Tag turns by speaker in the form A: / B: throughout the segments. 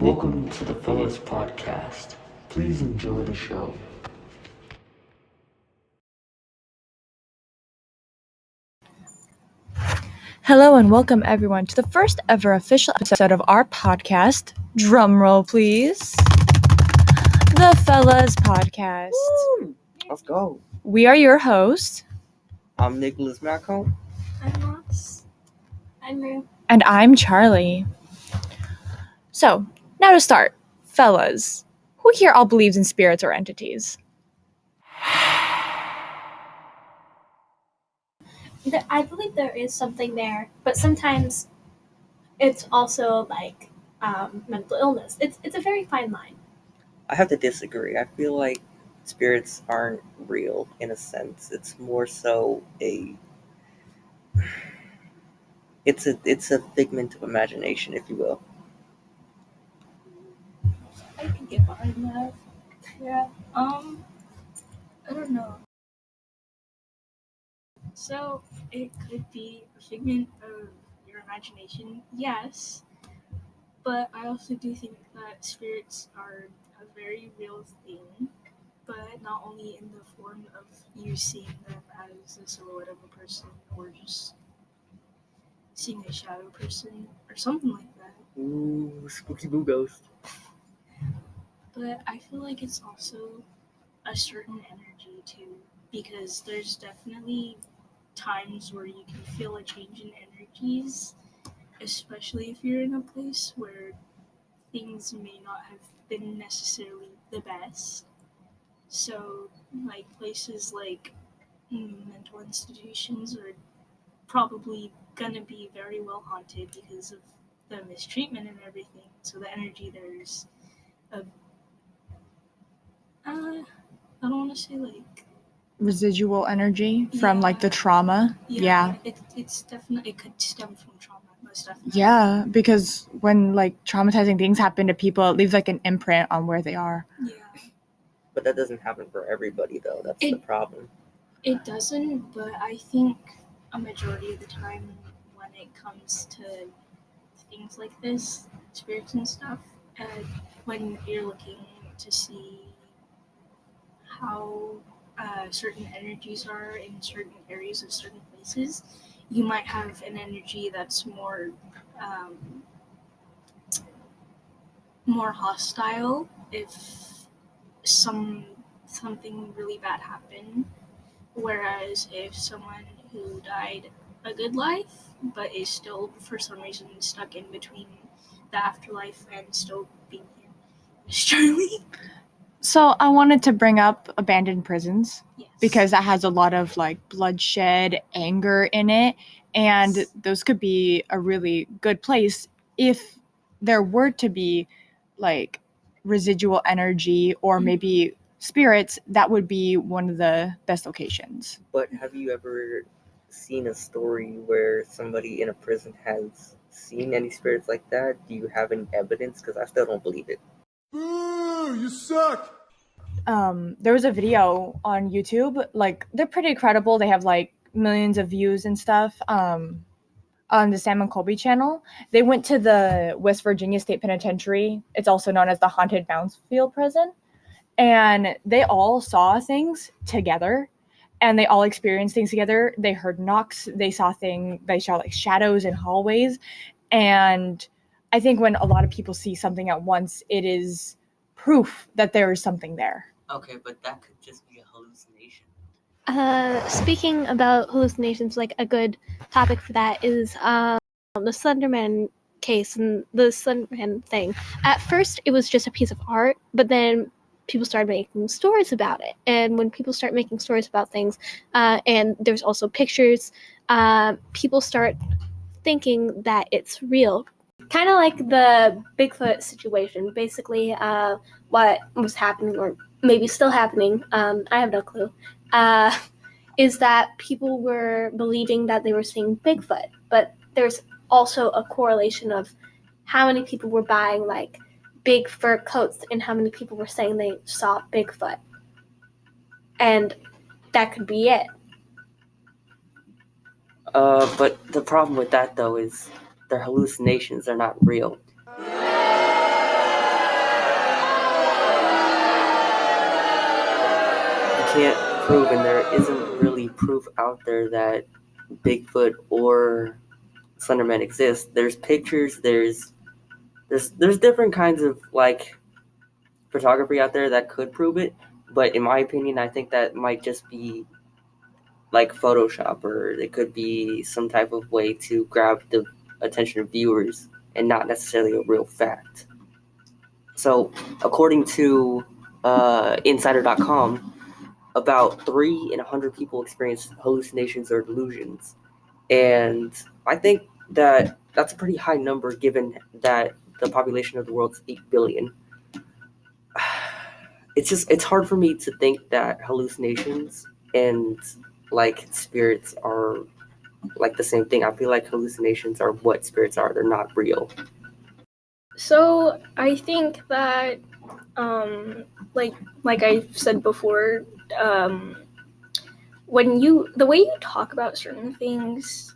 A: Welcome to the Fellahs podcast. Please enjoy the show.
B: Hello and welcome everyone to the first ever official episode of our podcast. Drumroll, please. The Fellahs podcast.
C: Woo! Let's go.
B: We are your hosts.
C: I'm Nicholas Malcolm.
D: I'm Ross. I'm Rue.
B: And I'm Charlie. So, now to start. Fellas, who here all believes in spirits or entities?
D: I believe there is something there, but sometimes it's also like mental illness. It's a very fine line.
C: I have to disagree. I feel like spirits aren't real in a sense. It's more so it's a figment of imagination, if you will.
E: I can get behind that. Yeah. I don't know. So it could be a figment of your imagination, yes. But I also do think that spirits are a very real thing, but not only in the form of you seeing them as a silhouette of a person or just seeing a shadow person or something like that.
C: Ooh, spooky boo ghost.
E: But I feel like it's also a certain energy too, because there's definitely times where you can feel a change in energies, especially if you're in a place where things may not have been necessarily the best. So, like places like mental institutions are probably gonna be very well haunted because of the mistreatment and everything. So the energy there's a I don't want to say like
B: Residual energy from
E: Yeah.
B: like the trauma? Yeah.
E: It's definitely, it could stem from trauma, most definitely.
B: Yeah, because when like traumatizing things happen to people, it leaves like an imprint on where they are.
E: Yeah.
C: But that doesn't happen for everybody, though. That's the problem.
E: It doesn't, but I think a majority of the time when it comes to things like this, spirits and stuff, and when you're looking to see how certain energies are in certain areas of certain places, you might have an energy that's more hostile if something really bad happened. Whereas if someone who died a good life but is still for some reason stuck in between the afterlife and still being here, Miss Charlie.
B: So I wanted to bring up abandoned prisons.
E: Yes.
B: Because that has a lot of like bloodshed, anger in it, and those could be a really good place if there were to be like residual energy or maybe spirits. That would be one of the best locations.
C: But have you ever seen a story where somebody in a prison has seen any spirits like that? Do you have any evidence? Because I still don't believe it.
F: Boo! You suck!
B: There was a video on YouTube, like they're pretty credible. They have like millions of views and stuff. On the Sam and Colby channel, they went to the West Virginia State Penitentiary. It's also known as the Haunted Moundsfield Prison, and they all saw things together, and they all experienced things together. They heard knocks. They saw like shadows in hallways, and I think when a lot of people see something at once, it is proof that there is something there.
C: Okay, but that could just be a hallucination.
D: Speaking about hallucinations, like a good topic for that is the Slenderman case and the Slenderman thing. At first, it was just a piece of art, but then people started making stories about it. And when people start making stories about things, and there's also pictures, people start thinking that it's real. Kind of like the Bigfoot situation. Basically, what was happening, or maybe still happening, I have no clue, is that people were believing that they were seeing Bigfoot, but there's also a correlation of how many people were buying like big fur coats and how many people were saying they saw Bigfoot. And that could be it.
C: But the problem with that, though, is their hallucinations are not real. You can't prove, and there isn't really proof out there that Bigfoot or Slenderman exist. There's pictures, there's different kinds of like photography out there that could prove it, but in my opinion, I think that might just be like Photoshop, or it could be some type of way to grab the attention of viewers and not necessarily a real fact. So, according to Insider.com, about 3 in 100 people experience hallucinations or delusions. And I think that that's a pretty high number given that the population of the world is 8 billion. It's hard for me to think that hallucinations and like spirits are like the same thing. I feel like hallucinations are what spirits are. They're not real.
E: So I think that, like I've said before, the way you talk about certain things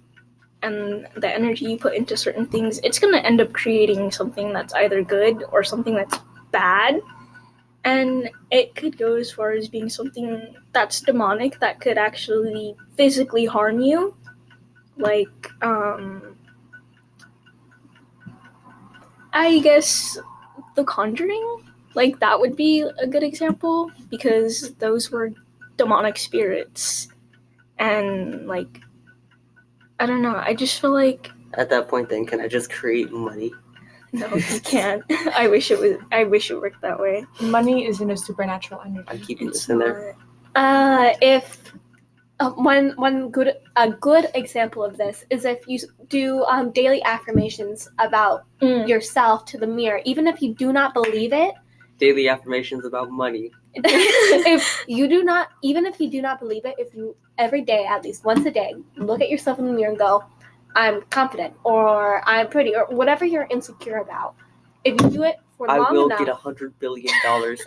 E: and the energy you put into certain things, it's gonna end up creating something that's either good or something that's bad. And it could go as far as being something that's demonic that could actually physically harm you. Like, I guess The Conjuring, like that would be a good example because those were demonic spirits. And like, I don't know, I just feel like
C: At that point, then, can I just create money?
E: no, you can't. I wish it worked that way.
B: Money isn't a supernatural energy.
C: I'm keeping
E: It's
C: this in there.
D: If one good example of this is if you do daily affirmations about yourself to the mirror, even if you do not believe it.
C: Daily affirmations about money.
D: If you do not believe it, if you every day, at least once a day, look at yourself in the mirror and go, I'm confident, or I'm pretty, or whatever you're insecure about. If you do it for long enough,
C: I will get $100 billion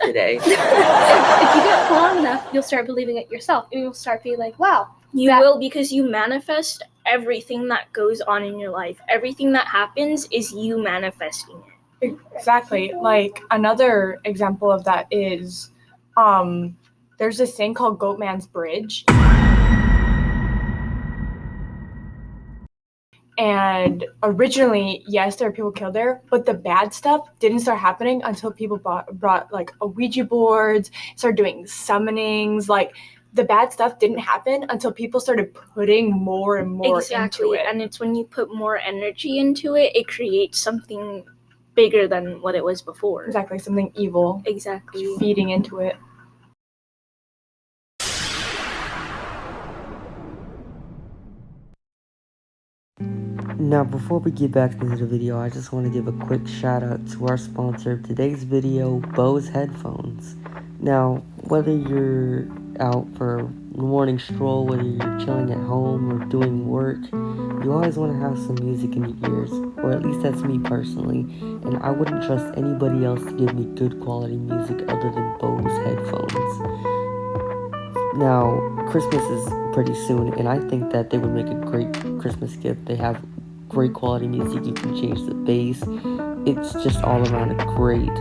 C: today.
D: if you do it for long enough, you'll start believing it yourself, and you'll start being like, wow.
E: You will, because you manifest everything that goes on in your life. Everything that happens is you manifesting it.
B: Exactly. Like another example of that is there's this thing called Goatman's Bridge. And originally, yes, there were people killed there, but the bad stuff didn't start happening until people brought like a Ouija boards, started doing summonings. Like the bad stuff didn't happen until people started putting more and more into it.
E: And it's when you put more energy into it, it creates something bigger than what it was before.
B: Exactly, something evil.
E: Exactly.
B: Feeding into it.
G: Now, before we get back into the video, I just want to give a quick shout out to our sponsor of today's video, Bose headphones. Now, whether you're out for a morning stroll, whether you're chilling at home or doing work, you always want to have some music in your ears, or at least that's me personally, and I wouldn't trust anybody else to give me good quality music other than Bose headphones. Now, Christmas is pretty soon, and I think that they would make a great Christmas gift. They have great quality music, you can change the bass, it's just all around a great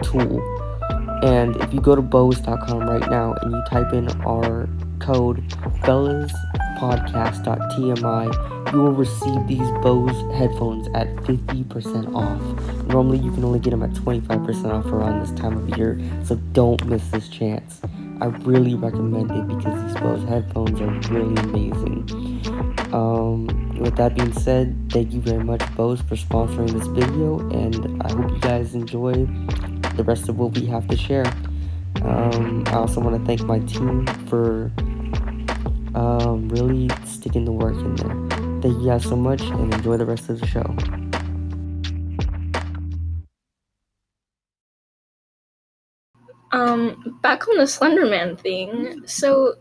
G: tool. And if you go to Bose.com right now and you type in our code fellaspodcast.tmi, you will receive these Bose headphones at 50% off. Normally you can only get them at 25% off around this time of year, so don't miss this chance. I really recommend it because these Bose headphones are really amazing. With that being said, thank you very much, Bose, for sponsoring this video, and I hope you guys enjoy the rest of what we have to share. I also want to thank my team for really sticking the work in there. Thank you guys so much, and enjoy the rest of the show.
E: Back on the Slenderman thing. So,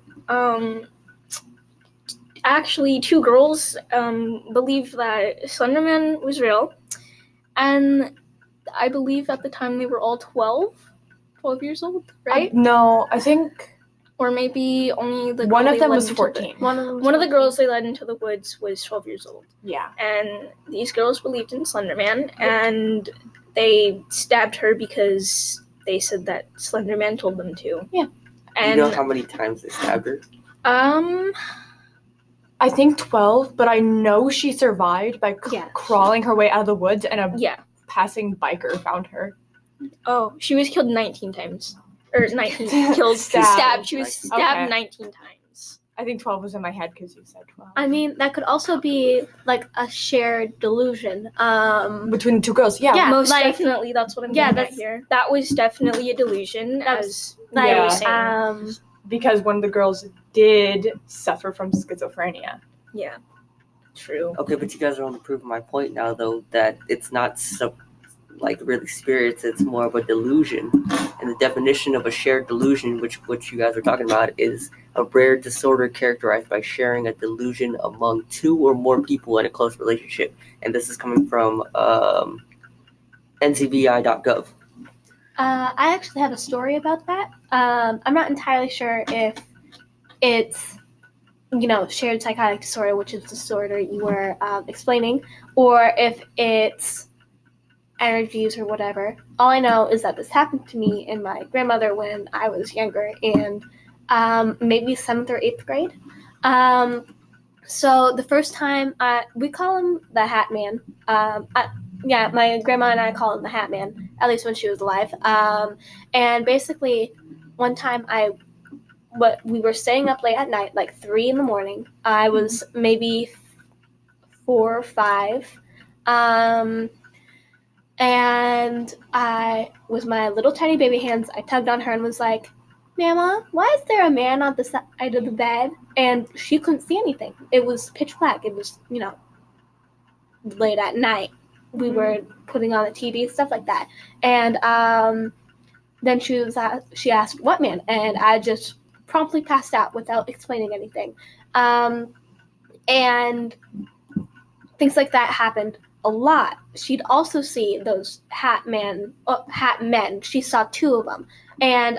E: actually 2 girls believe that Slenderman was real, and I believe at the time they were all 12 years old, right?
B: No, I think
E: Or maybe only the
B: one
E: girl
B: of
E: they
B: them
E: led
B: was
E: into
B: 14.
E: One of the girls they led into the woods was 12 years old.
B: Yeah.
E: And these girls believed in Slenderman, and they stabbed her because they said that Slenderman told them to.
B: Yeah.
C: Do you
E: And
C: know how many times they stabbed her?
B: I think 12, but I know she survived by
E: Yeah.
B: crawling her way out of the woods, and a
E: yeah.
B: passing biker found her.
E: Oh, she was killed 19 times. Or 19 killed,
B: Stabbed.
E: stabbed. She was stabbed
B: Okay.
E: 19 times.
B: I think 12 was in my head because you said 12.
D: I mean, that could also be like a shared delusion.
B: Between 2 girls, yeah.
D: Yeah.
E: Most
D: like-
E: definitely, that's what I'm getting at here. That was definitely a delusion, as
D: like,
E: I was saying.
B: Because one of the girls did suffer from schizophrenia.
E: Yeah, true.
C: Okay, but you guys are only proving my point now, though, that it's not like really spirits, it's more of a delusion. And the definition of a shared delusion, which you guys are talking about, is a rare disorder characterized by sharing a delusion among 2 or more people in a close relationship. And this is coming from ncbi.gov.
D: I actually have a story about that. I'm not entirely sure if it's, shared psychotic disorder, which is the disorder you were explaining, or if it's energies or whatever. All I know is that this happened to me and my grandmother when I was younger, and maybe 7th or 8th grade. So the first time, we call him the Hat Man. My grandma and I call him the Hat Man, at least when she was alive. And basically, one time we were staying up late at night, like 3 a.m. I was maybe 4 or 5. And I, with my little tiny baby hands, I tugged on her and was like, "Mama, why is there a man on the side of the bed?" And she couldn't see anything. It was pitch black. It was, late at night. We were putting on the TV, stuff like that. And then she asked, "What man?" And I just promptly passed out without explaining anything. And things like that happened a lot. She'd also see those hat men. She saw 2 of them. And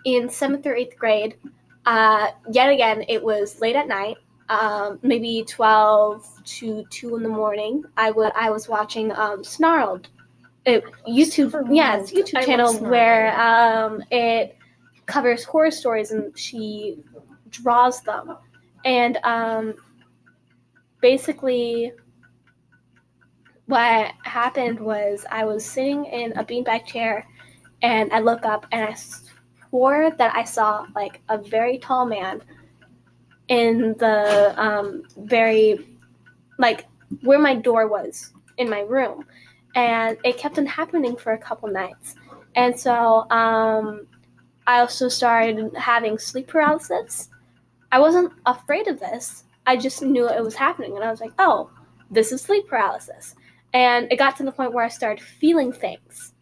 D: in 7th or 8th grade, yet again, it was late at night, maybe 12 to 2 in the morning. I was watching Snarled. It's a YouTube channel where it covers horror stories and she draws them. And basically, what happened was I was sitting in a beanbag chair, and I look up and I swore that I saw like a very tall man in the very, like, where my door was in my room. And it kept on happening for a couple nights. And so I also started having sleep paralysis. I wasn't afraid of this. I just knew it was happening. And I was like, oh, this is sleep paralysis. And it got to the point where I started feeling things.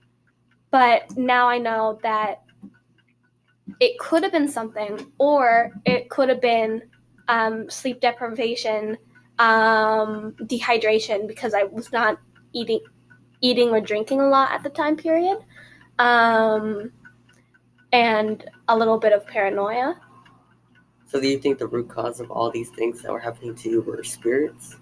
D: But now I know that it could have been something, or it could have been sleep deprivation, dehydration, because I was not eating or drinking a lot at the time period, and a little bit of paranoia.
C: So do you think the root cause of all these things that were happening to you were spirits?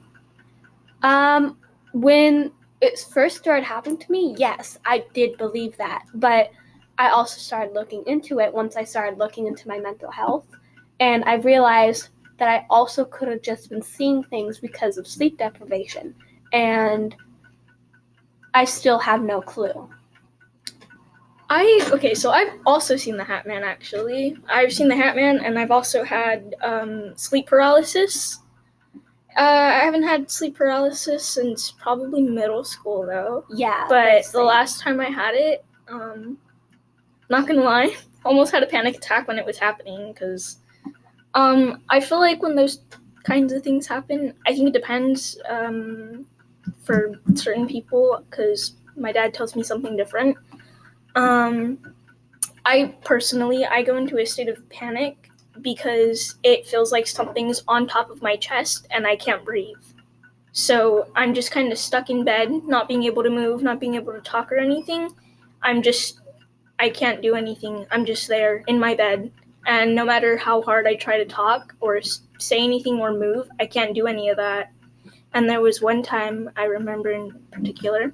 D: When it first started happening to me, yes, I did believe that. But I also started looking into it once I started looking into my mental health. And I realized that I also could have just been seeing things because of sleep deprivation. And I still have no clue.
E: So I've also seen the Hat Man, actually. I've seen the Hat Man, and I've also had sleep paralysis. I haven't had sleep paralysis since probably middle school, though.
D: Yeah.
E: But the last time I had it, not gonna lie, almost had a panic attack when it was happening, because I feel like when those kinds of things happen, I think it depends for certain people, because my dad tells me something different. I go into a state of panic because it feels like something's on top of my chest and I can't breathe. So I'm just kind of stuck in bed, not being able to move, not being able to talk or anything. I can't do anything. I'm just there in my bed. And no matter how hard I try to talk or say anything or move, I can't do any of that. And there was one time I remember in particular,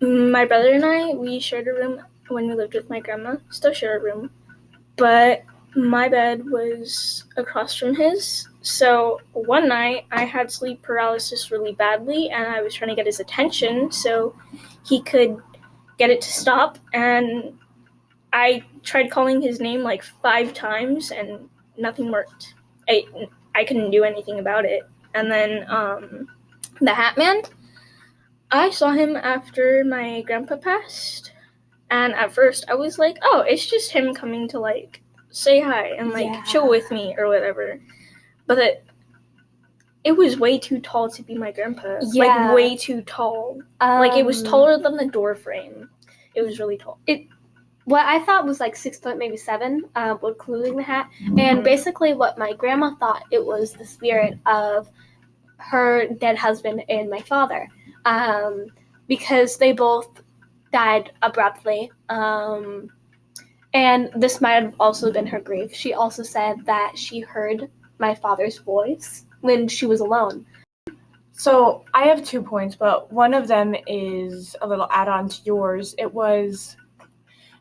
E: my brother and I, we shared a room when we lived with my grandma, still share a room, but my bed was across from his. So one night I had sleep paralysis really badly and I was trying to get his attention so he could get it to stop, and I tried calling his name like 5 times and nothing worked. I couldn't do anything about it. And then the Hat Man, I saw him after my grandpa passed, and at first I was like, oh, it's just him coming to like say hi and like chill with me or whatever. But it was way too tall to be my grandpa. Like way too tall. Like it was taller than the door frame. It was really tall.
D: What I thought was like 6 foot, maybe 7, including the hat. And basically what my grandma thought, it was the spirit of her dead husband and my father. Because they both died abruptly. And this might have also been her grief. She also said that she heard my father's voice when she was alone.
B: So I have 2 points, but one of them is a little add-on to yours. It was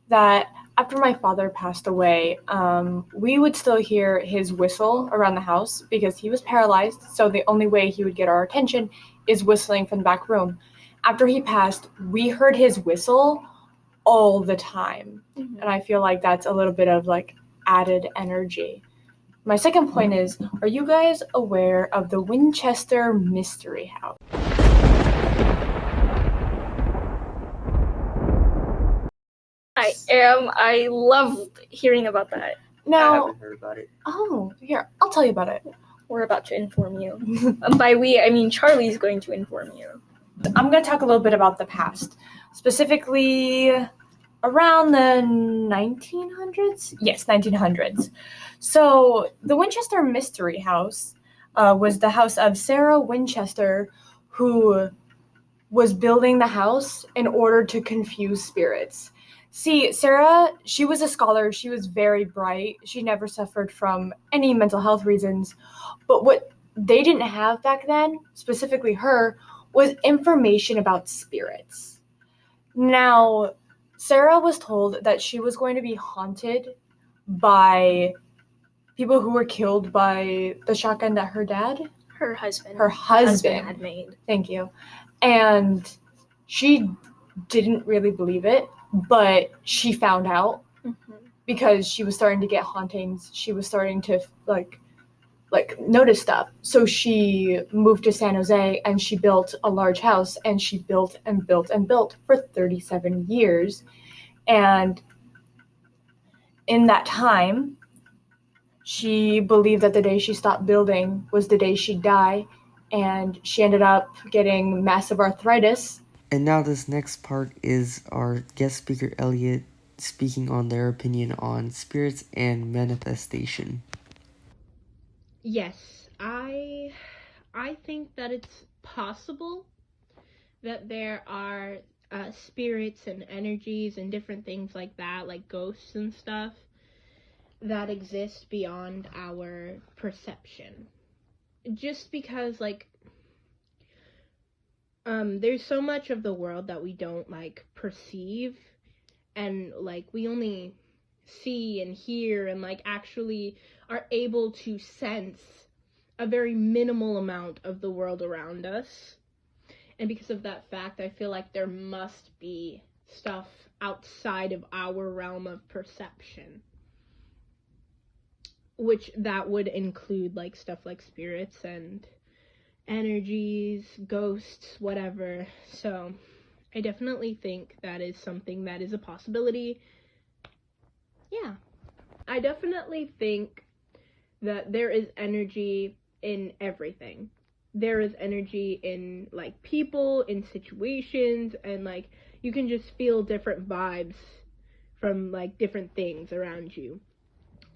B: that after my father passed away, we would still hear his whistle around the house because he was paralyzed. So the only way he would get our attention is whistling from the back room. After he passed, we heard his whistle all the time. And I feel like that's a little bit of like added energy. My second point is, are you guys aware of the Winchester Mystery House?
E: I am. I love hearing about that.
C: I
B: Now,
C: haven't heard about it.
B: oh, here, I'll tell you about it.
E: We're about to inform you. By we, I mean Charlie's going to inform you.
B: I'm going to talk a little bit about the past, specifically around the 1900s. Yes, 1900s. So the Winchester Mystery House was the house of Sarah Winchester, who was building the house in order to confuse spirits. See, Sarah, she was a scholar. She was very bright. She never suffered from any mental health reasons. But what they didn't have back then, specifically her, was information about spirits. Now, Sarah was told that she was going to be haunted by people who were killed by the shotgun that her husband
E: had made.
B: Thank you. And she didn't really believe it, but she found out because she was starting to get hauntings. She was starting to like notice stuff. So she moved to San Jose and she built a large house, and she built and built and built for 37 years. And in that time, she believed that the day she stopped building was the day she'd die, and she ended up getting massive arthritis.
G: And now this next part is our guest speaker Elliot speaking on their opinion on spirits and manifestation.
H: Yes, I think that it's possible that there are spirits and energies and different things like that, like ghosts and stuff, that exist beyond our perception. Just because, like, there's so much of the world that we don't, like, perceive, and, like, we only see and hear and, like, actually are able to sense a very minimal amount of the world around us. And because of that fact, I feel like there must be stuff outside of our realm of perception, which that would include like stuff like spirits and energies, ghosts, whatever. So I definitely think that is something that is a possibility. Yeah, I definitely think that there is energy in everything. There is energy in like people, in situations, and like you can just feel different vibes from like different things around you.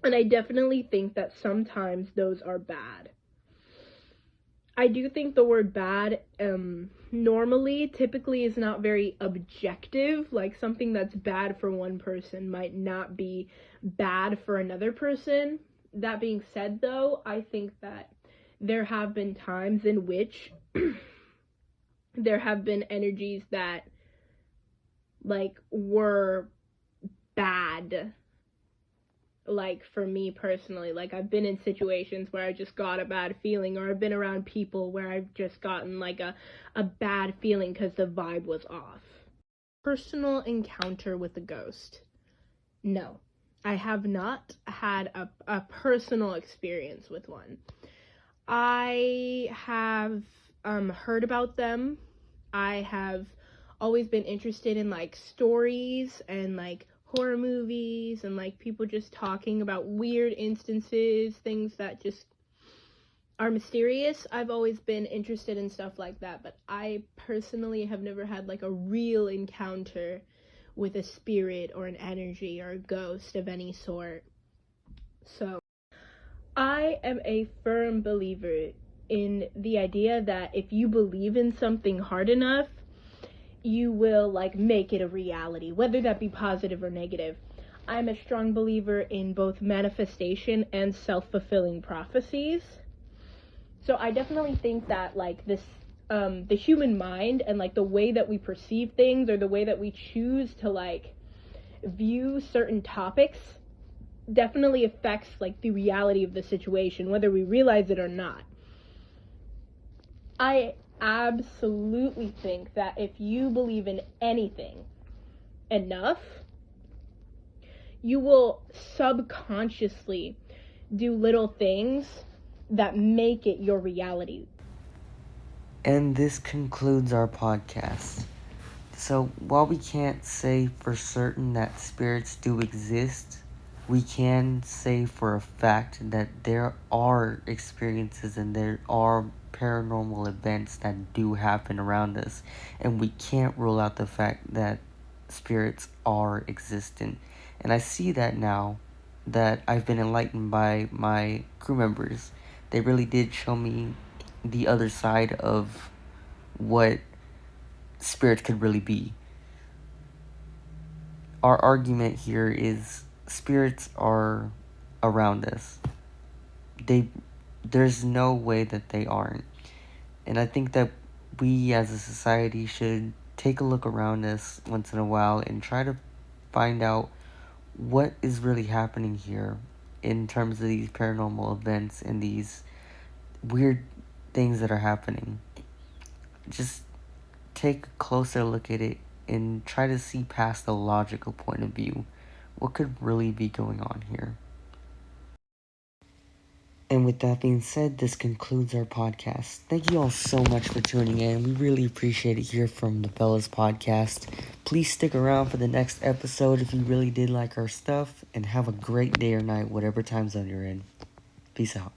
H: And I definitely think that sometimes those are bad. I do think the word bad typically is not very objective. Like, something that's bad for one person might not be bad for another person. That being said, though, I think that there have been times in which there have been energies that, like, were bad. Like, for me personally, like, I've been in situations where I just got a bad feeling, or I've been around people where I've just gotten like a bad feeling because the vibe was off. Personal encounter with a ghost. No, I have not had a personal experience with one. I have heard about them. I have always been interested in like stories and like horror movies and like people just talking about weird instances, things that just are mysterious. I've always been interested in stuff like that, but I personally have never had like a real encounter with a spirit or an energy or a ghost of any sort. So I am a firm believer in the idea that if you believe in something hard enough, you will like make it a reality, whether that be positive or negative. I'm a strong believer in both manifestation and self-fulfilling prophecies. So I definitely think that like this the human mind and like the way that we perceive things, or the way that we choose to like view certain topics, definitely affects like the reality of the situation, whether we realize it or not. I absolutely think that if you believe in anything enough, you will subconsciously do little things that make it your reality.
G: And this concludes our podcast. So, while we can't say for certain that spirits do exist, we can say for a fact that there are experiences and there are paranormal events that do happen around us. And we can't rule out the fact that spirits are existent. And I see that now that I've been enlightened by my crew members. They really did show me the other side of what spirits could really be. Our argument here is spirits are around us. There's no way that they aren't. And I think that we as a society should take a look around us once in a while and try to find out what is really happening here in terms of these paranormal events and these weird things that are happening. Just take a closer look at it and try to see past the logical point of view. What could really be going on here? And with that being said, this concludes our podcast. Thank you all so much for tuning in. We really appreciate it here from the Fellahs podcast. Please stick around for the next episode if you really did like our stuff, and have a great day or night, whatever time zone you're in. Peace out.